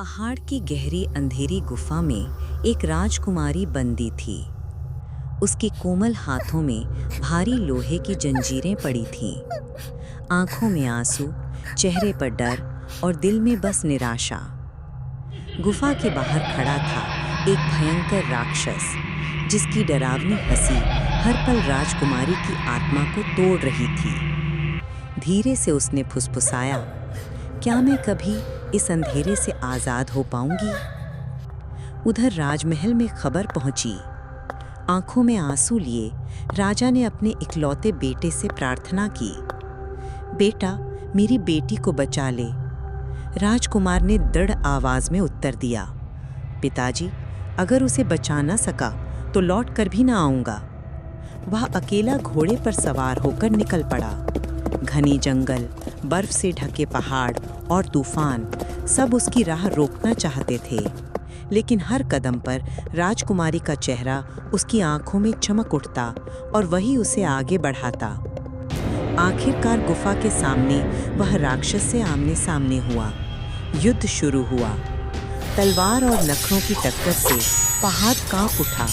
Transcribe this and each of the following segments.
पहाड़ की गहरी अंधेरी गुफा में एक राजकुमारी बंदी थी। उसके कोमल हाथों में भारी लोहे की जंजीरें पड़ी थीं। आंखों में आंसू, चेहरे पर डर और दिल में बस निराशा। गुफा के बाहर खड़ा था एक भयंकर राक्षस, जिसकी डरावनी हंसी हर पल राजकुमारी की आत्मा को तोड़ रही थी। धीरे से उसने फुसफुसाया, क्या मैं कभी इस अंधेरे से आज़ाद हो पाऊंगी? उधर राजमहल में खबर पहुंची। आंखों में आंसू लिए राजा ने अपने इकलौते बेटे से प्रार्थना की, बेटा, मेरी बेटी को बचा ले। राजकुमार ने दृढ़ आवाज में उत्तर दिया, पिताजी, अगर उसे बचा ना सका तो लौट कर भी ना आऊंगा। वह अकेला घोड़े पर सवार होकर निकल पड़ा। घने जंगल, बर्फ से ढके पहाड़ और तूफान सब उसकी राह रोकना चाहते थे, लेकिन हर कदम पर राजकुमारी का चेहरा उसकी आंखों में चमक उठता और वही उसे आगे बढ़ाता। आखिरकार गुफा के सामने वह राक्षस से आमने सामने हुआ। युद्ध शुरू हुआ। तलवार और नखरों की टक्कर से पहाड़ कांप उठा।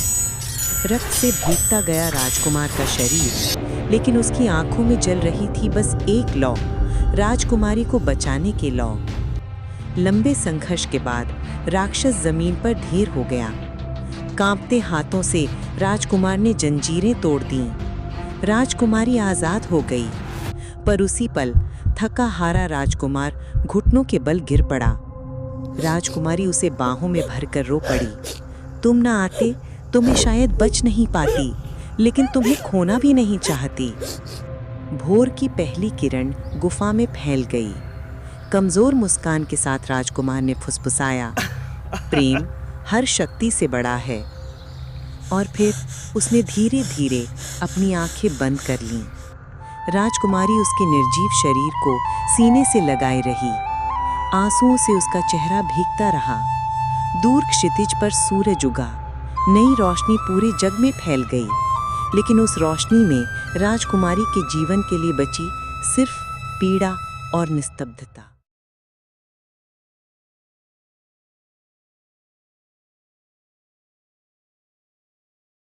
रक्त से भीगता गया राजकुमार का शरीर, लेकिन उसकी आंखों में जल रही थी बस एक लौ, राजकुमारी को बचाने के लौ। लंबे संघर्ष के बाद राक्षस जमीन पर ढेर हो गया। कांपते हाथों से राजकुमार ने जंजीरें तोड़ दीं। राजकुमारी आजाद हो गई, पर उसी पल थका हारा राजकुमार घुटनों के बल गिर पड़ा। राजकुमारी उसे बाहों में भरकर रो पड़ी, तुम ना आते तो मैं शायद बच नहीं पाती, लेकिन तुम्हें खोना भी नहीं चाहती। भोर की पहली किरण गुफा में फैल गई। कमजोर मुस्कान के साथ राजकुमार ने फुसफुसाया, प्रेम हर शक्ति से बड़ा है। और फिर उसने धीरे धीरे अपनी आंखें बंद कर लीं। राजकुमारी उसके निर्जीव शरीर को सीने से लगाए रही। आंसुओं से उसका चेहरा भीगता रहा। दूर क्षितिज पर सूरज उगा। नई रोशनी पूरे जग में फैल गई, लेकिन उस रोशनी में राजकुमारी के जीवन के लिए बची सिर्फ पीड़ा और निस्तब्धता।